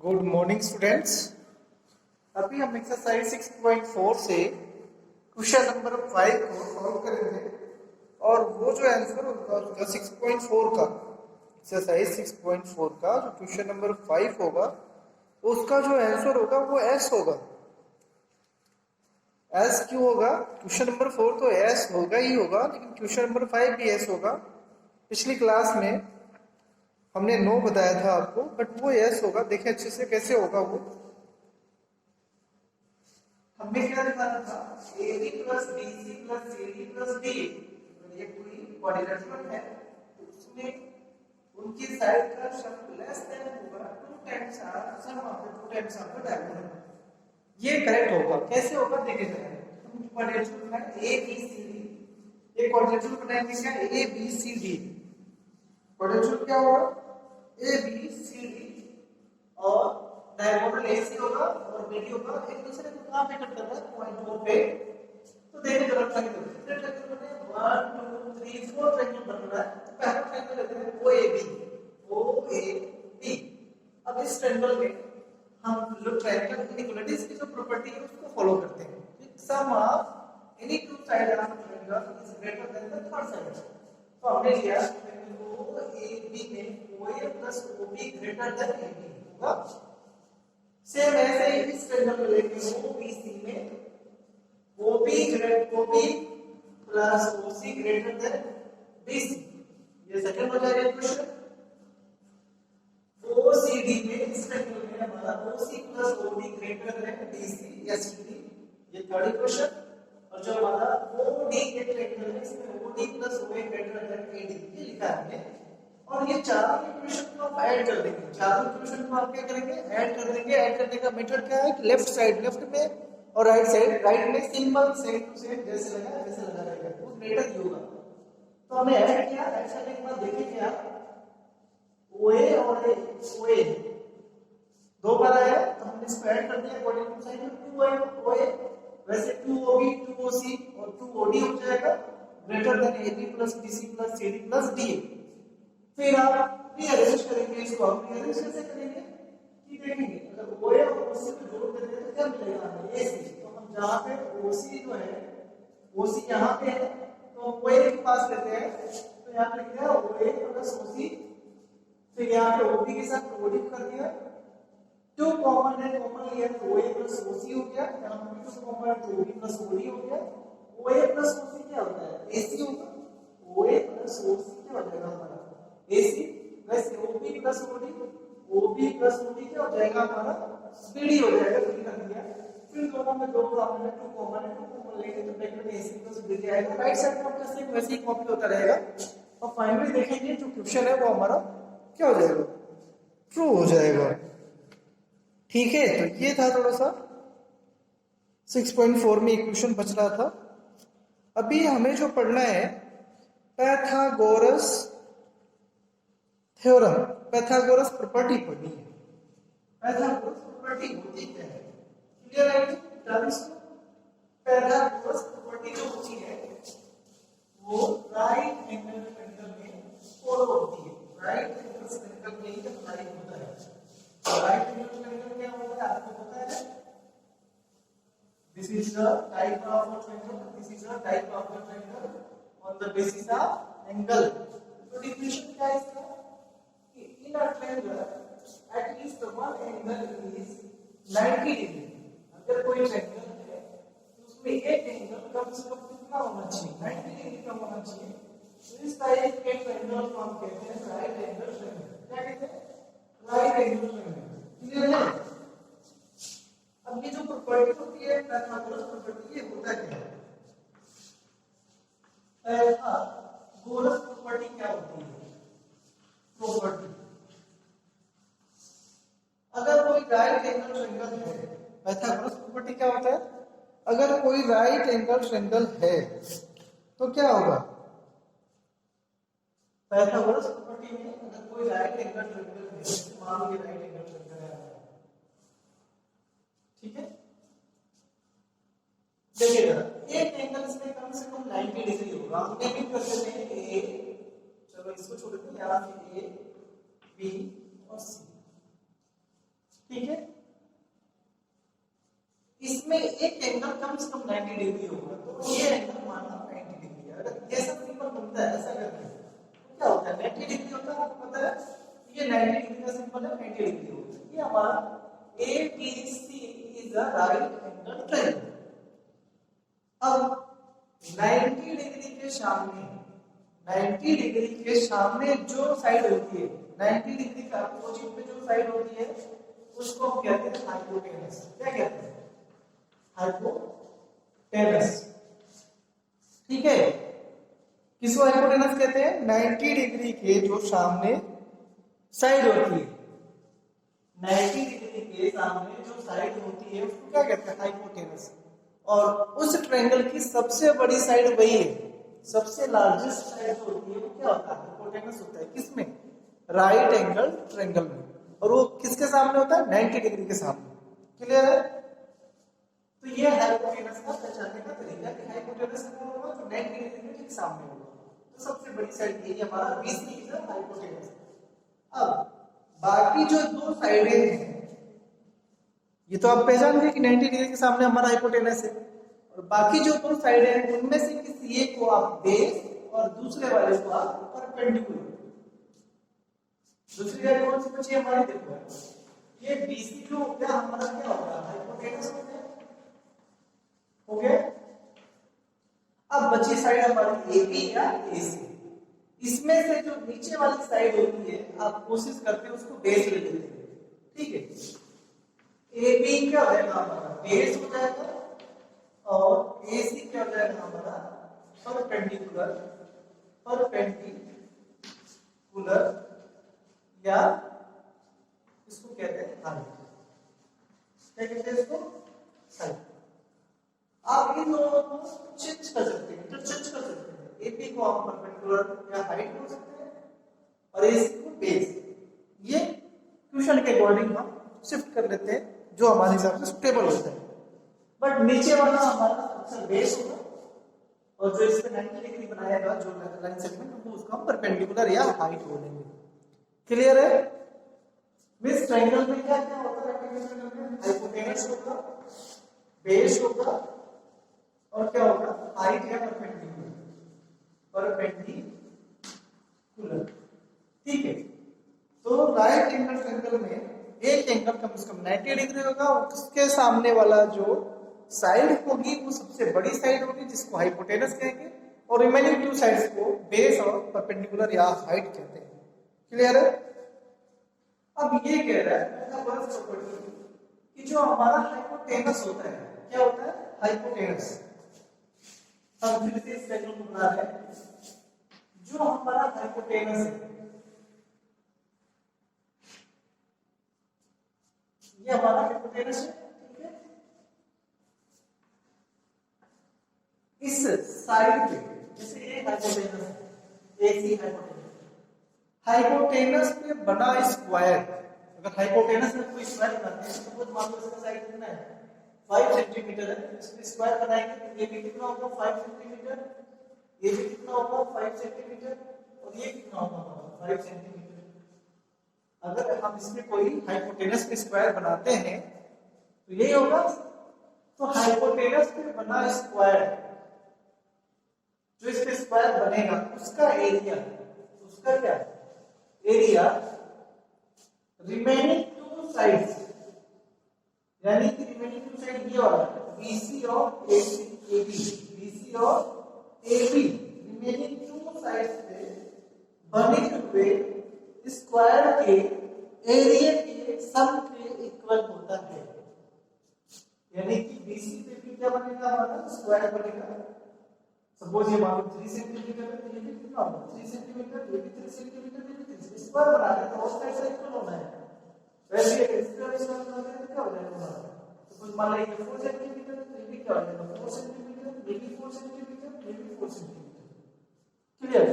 Good morning students. अभी हम exercise 6.4 से क्वेश्चन नंबर 5 को सॉल्व करेंगे और वो जो आंसर होगा उसका 6.4 का एक्सरसाइज 6.4 का जो क्वेश्चन नंबर 5 होगा उसका जो आंसर होगा वो एस होगा। एस क्यों होगा? क्वेश्चन नंबर 4 तो एस होगा ही होगा, लेकिन क्वेश्चन नंबर 5 भी एस होगा। पिछली क्लास में हमने नो बताया था आपको, बट वो यस होगा। देखिए अच्छे से कैसे होगा वो। हमने क्या निकाला था? AB plus BC plus CD plus DE, ये पूरी क्वाड्रिलेटरल है। उसमें उनकी साइड का सम लेस देन होगा 2 times are sum of the 2 times of the diagonal. ये करेक्ट होगा। कैसे होगा देखिए जरा। हम क्वाड्रिलेटरल में ABCD, ये क्वाड्रिलेटरल बनाएंगे क्या? ABCD क्वाड्रिलेटरल क्या होगा? ABCD और डायगोनल AC होगा और BD होगा। एक दूसरे को कहां पे कट कर रहा है? पॉइंट O पे। तो देखिए जरा ट्रायंगल कितने ट्रायंगल बने? 1 2 3 4 ट्रायंगल बन रहा है। तो पहला ट्रायंगल लेते हैं OAB। अब इस ट्रायंगल में हम जो ट्रायंगल इनइक्वालिटीज की जो प्रॉपर्टी है उसको फॉलो करते हैं। Sum of any two side of triangle is greater than the third side. तो हमने लिया OAB में OA plus OB greater than AB होगा। सेम ऐसे ही इस ट्रायंगल में लेंगे OBC में OB plus OC greater than BC। ये सेकंड हो जाएगा क्वेश्चन। OCD में इस ट्रायंगल में हमारा OC plus OD greater than BC या CD, ये थर्ड क्वेश्चन। और जो हमारा OD के ट्रायंगल है इसमें OD plus OA greater than AD, ये लिखा है। और ये चारों इक्वेशन को आप ऐड कर देंगे। चारों इक्वेशन को आप क्या करेंगे? ऐड कर देंगे। ऐड करने का मेथड क्या है कि लेफ्ट साइड लेफ्ट में और राइट साइड राइट में सिंबल सेम टू सेम जैसे लगा वैसे लगा रहेगा, वो ग्रेटर ही होगा। तो हमने ऐड किया। ऐड करने के बाद देखिए क्या OA और OA दो बार आया, तो हमने इसको ऐड कर दिया। अकॉर्डिंग टू साइन 2OA वैसे 2OB 2OC और 2OD हो जाएगा greater than AB plus BC plus CD plus DA। फिर आप रीअरेंज करेंगे इसको। आप रीअरेंज कैसे करेंगे कि देखेंगे अगर OA और OC को जोड़ देते हैं तो क्या मिलेगा हमें? AC। तो हम जहां पे OC जो है OC यहां पे है तो OA के पास लेते हैं, तो यहां पे लिखते हैं OA प्लस OC। फिर यहां पे OB के साथ OD कर दिया। 2 कॉमन है, कॉमन लिया तो OA प्लस OC हो गया। यहां पे 2 कॉमन है तो OB प्लस OD हो गया। OA प्लस OC क्या होता है? AC होगा। OA प्लस OC क्या हो जाएगा हमारा? AC। वैसे OB प्लस OD क्या हो जाएगा हमारा? BD हो जाएगा। BD कर दिया। फिर दोनों में दो कॉमन है, 2 कॉमन है, 2 कॉमन लेंगे तो ब्रैकेट में AC प्लस BD आएगा। राइट साइड में अपना सेम वैसे ही कॉपी होता रहेगा और फाइनली देखेंगे जो क्वेश्चन है वो हमारा क्या हो जाएगा? ट्रू हो जाएगा। ठीक है, तो ये था थोड़ा सा 6.4 में इक्वेशन बच रहा था। अभी हमें जो पढ़ना है पैथागोरस थ्योरम, पैथागोरस प्रॉपर्टी पढ़नी है। पैथागोरस प्रॉपर्टी होती क्या है? क्लियर है कि पैथागोरस प्रॉपर्टी जो होती है वो राइट एंगल ट्रायंगल में फॉलो होती है। राइट एंगल ट्रायंगल में ही अप्लाई होता है। राइट एंगल ट्रायंगल क्या होता है आपको पता है? This is the type of a triangle. This is a type of a triangle on the basis of angle. तो definition क्या है इसका? कि in a triangle at least one angle is 90 degree. अगर कोई triangle है तो उसमें एक एंगल कम से कम कितना होना चाहिए? 90 डिग्री का होना चाहिए। तो इस टाइप के ट्रायंगल को हम कहते हैं राइट एंगल ट्रायंगल। क्या कहते हैं? Right angle triangle. क्लियर है? अब ये जो प्रॉपर्टी होती है पैथागोरस प्रॉपर्टी, ये होता क्या है? पैथागोरस प्रॉपर्टी क्या होती है? प्रॉपर्टी अगर कोई राइट एंगल ट्रायंगल है, पैथागोरस प्रॉपर्टी क्या होता है? अगर कोई राइट एंगल ट्रायंगल है तो क्या होगा? पैथागोरस प्रॉपर्टी में अगर कोई राइट एंगल ट्रायंगल है, मान लीजिए राइट एंगल ट्रायंगल है, ठीक है? देखिएगा एक एंगल इसमें कम से कम 90 डिग्री होगा। हम क्या कर सकते हैं? ए, चलो इसको छोड़ देते हैं, यहां से A, B और C। ठीक है, इसमें एक एंगल कम से कम 90 डिग्री होगा, तो ये एंगल मानना 90 डिग्री है। अगर ये सब सिंपल बनता है ऐसा करके तो क्या होता है 90 डिग्री होता है, आपको पता है ये 90 डिग्री का सिंपल है 90 डिग्री होता है। ये हमारा ABC is a right angle triangle. अब 90 डिग्री के सामने 90 डिग्री के सामने जो साइड होती है, 90 डिग्री का अपोजिट में जो साइड होती है उसको हम कहते हैं हाइपोटेनस। क्या कहते हैं? हाइपोटेनस। ठीक है, किसको हाइपोटेनस कहते हैं? 90 डिग्री के जो सामने साइड होती है, 90 डिग्री के सामने जो साइड होती है उसको क्या कहते हैं? हाइपोटेनस। और उस ट्रायंगल की सबसे बड़ी साइड वही है, सबसे लार्जेस्ट साइड जो होती है वो क्या होता है? हाइपोटेनस होता है। किसमें? राइट एंगल ट्रायंगल में। और वो किसके सामने होता है? 90 डिग्री के सामने। क्लियर है? तो ये हाइपोटेनस का पहचानने का तरीका है कि हाइपोटेनस कौन होगा? जो 90 डिग्री के ठीक सामने होगा। तो सबसे बड़ी साइड यही हमारा BC इज हाइपोटेनस। अब बाकी जो दो साइडें हैं ये तो आप पहचान गए कि 90 डिग्री के सामने हमारा हाइपोटेनस है, और बाकी जो दो साइडें हैं उनमें से किसी एक को आप बेस और दूसरे वाले को आप परपेंडिकुलर। दूसरी साइड कौन सी बची हमारी? देखो ये BC जो हो गया हमारा क्या होगा? हाइपोटेनस हो गया। अब बची साइड हमारी AB या AC। इसमें से जो नीचे वाली साइड होती है आप कोशिश करते हैं उसको बेस ले लेते हैं। ठीक है, AB क्या हो जाएगा हमारा? बेस हो जाएगा, और AC क्या हो जाएगा हमारा? परपेंडिकुलर। या इसको कहते हैं हाइट। क्या कहते हैं इसको? हाइट। आप इन दोनों को चेंज कर सकते हैं, इंटरचेंज कर सकते हैं। AB को आप परपेंडिकुलर या हाइट बोल सकते हैं, और AC को बेस। ये क्वेश्चन के अकॉर्डिंग हम शिफ्ट कर लेते हैं जो हमारे हिसाब से सुटेबल होता है। बट नीचे वाला हमारा अक्सर बेस होगा, और जो इसमें 90 डिग्री बनाएगा जो लाइन सेगमेंट उसको हम परपेंडिकुलर या हाइट बोलेंगे। क्लियर है? मिस ट्रायंगल में क्या क्या होता है? हाइपोटेनस होगा, बेस होगा, और क्या होगा? हाइट या परपेंडिकुलर। ठीक है, तो राइट एंगल ट्रायंगल में एक एंगल कम से कम 90 डिग्री होगा, उसके सामने वाला जो साइड होगी वो सबसे बड़ी साइड होगी जिसको हाइपोटेनस कहेंगे, और रिमेनिंग टू साइड्स को बेस और परपेंडिकुलर या हाइट कहते हैं। क्लियर है? अब ये कह रहा है कि जो हमारा हाइपोटेनस होता है, क्या होता है? हाइपोटेनस। हम फिर से इस ट्रायंगल को बना रहे हैं। जो हमारा हाइपोटेनस है ये हमारा हाइपोटेनस है। ठीक है, इस साइड पे जैसे ये हाइपोटेनस है, AC हाइपोटेनस पे बना स्क्वायर। अगर हाइपोटेनस में कोई स्क्वायर बनाते हैं तो मान लो इसका साइड कितना है? 5 सेंटीमीटर है। इसमें स्क्वायर बनाएंगे तो ये भी कितना होगा? 5 सेंटीमीटर। ये भी कितना होगा? 5 सेंटीमीटर। और ये कितना होगा? 5 सेंटीमीटर। अगर हम इसमें कोई हाइपोटेनस पे स्क्वायर बनाते हैं तो यही होगा। तो हाइपोटेनस पे बना स्क्वायर, जो इसके स्क्वायर बनेगा उसका एरिया, उसका क्या एरिया रिमेनिंग टू साइड्स, यानी कि रिमेनिंग टू साइड ये वाला BC और AB, BC और AB रिमेनिंग टू साइड्स पे बने हुए स्क्वायर के एरिया के सम के इक्वल होता है। यानी कि BC पे भी क्या बनेगा? हमारा स्क्वायर बनेगा। सपोज ये मान लो 3 सेंटीमीटर है, तो ये भी कितना होगा? 3 सेंटीमीटर। ये भी 3 सेंटीमीटर, ये भी 3 सेंटीमीटर। स्क्वायर बना रहे हैं तो और साइड से इक्वल होना है। वैसे ये स्क्वायर बनाते हैं तो क्या हो जाएगा हमारा? सपोज मान लो ये 4 सेंटीमीटर, तो ये भी क्या हो जाएगा? 4 सेंटीमीटर। ये भी 4 सेंटीमीटर, ये भी 4 सेंटीमीटर। क्लियर?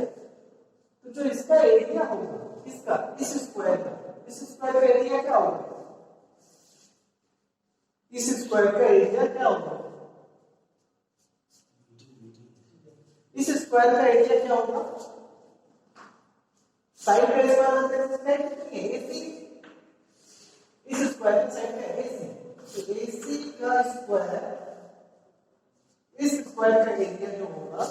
तो जो इसका एरिया होगा इसका, इस स्क्वायर का, इस स्क्वायर का एरिया क्या होगा? इस स्क्वायर का एरिया क्या होगा? इस स्क्वायर का एरिया क्या होगा? साइड का स्क्वायर कितनी है? AC। इस स्क्वायर की साइड क्या है AC, तो AC का स्क्वायर, इस स्क्वायर का एरिया जो होगा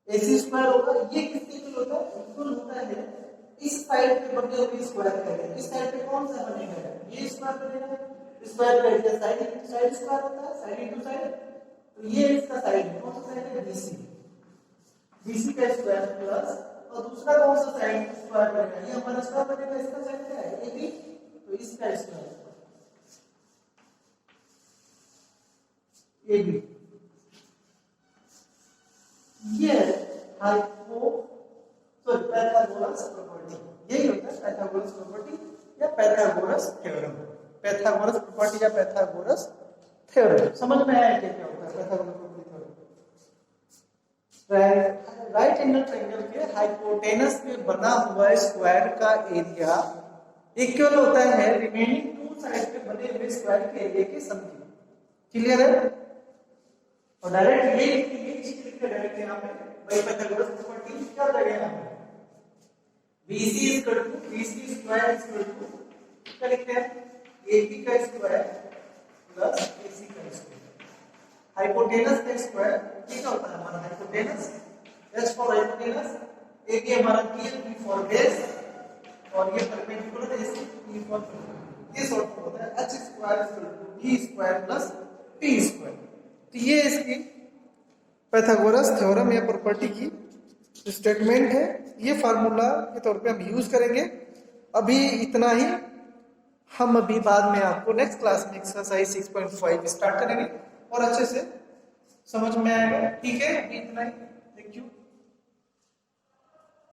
AC स्क्वायर होगा, ये किसके इक्वल होता है, इक्वल होता है इस साइड पे बने हुए स्क्वायर का एरिया। इस साइड पे कौन सा बनेगा, ये स्क्वायर बनेगा, स्क्वायर का एरिया साइड स्क्वायर होता है, साइड इनटू साइड, तो ये इसका साइड है, कौन सा साइड है, BC, BC का स्क्वायर प्लस, और दूसरा कौन सा साइड स्क्वायर बनेगा, ये हमारा स्क्वायर बनेगा, इसका साइड क्या है AB, तो इसका स्क्वायर AB, ये पाइथागोरस प्रॉपर्टी, यही होता है पाइथागोरस प्रॉपर्टी या पाइथागोरस थ्योरम, पाइथागोरस प्रॉपर्टी या पाइथागोरस थ्योरम। समझ में आया क्या होता है Pythagoras property theorem. Right angle triangle के हाइपोटेनस में बना हुआ स्क्वायर का एरिया इक्वल होता है रिमेनिंग टू साइड पे बने हुए स्क्वायर के एरिया के सम के। क्लियर है, और डायरेक्ट ये लिखेंगे डायरेक्ट यहां पे बाय पाइथागोरस प्रॉपर्टी क्या हो जाएगा यहां पे, BC BC square equal to क्या लिखते हैं, AB का स्क्वायर प्लस AC का स्क्वायर, हाइपोटेनस का स्क्वायर ये क्या होता है हमारा hypotenuse, H for hypotenuse, AB हमारा B फॉर बेस, और ये परपेंडिकुलर AC E फॉर, ये सॉर्ट होता है H square equal to D square plus P square. तो ये इसकी पाइथागोरस थ्योरम या प्रॉपर्टी की स्टेटमेंट है, ये फार्मूला के तौर पे हम यूज करेंगे। अभी इतना ही, हम अभी बाद में आपको नेक्स्ट क्लास में एक्सरसाइज 6.5 स्टार्ट करेंगे और अच्छे से समझ में आएगा। ठीक है, अभी इतना ही।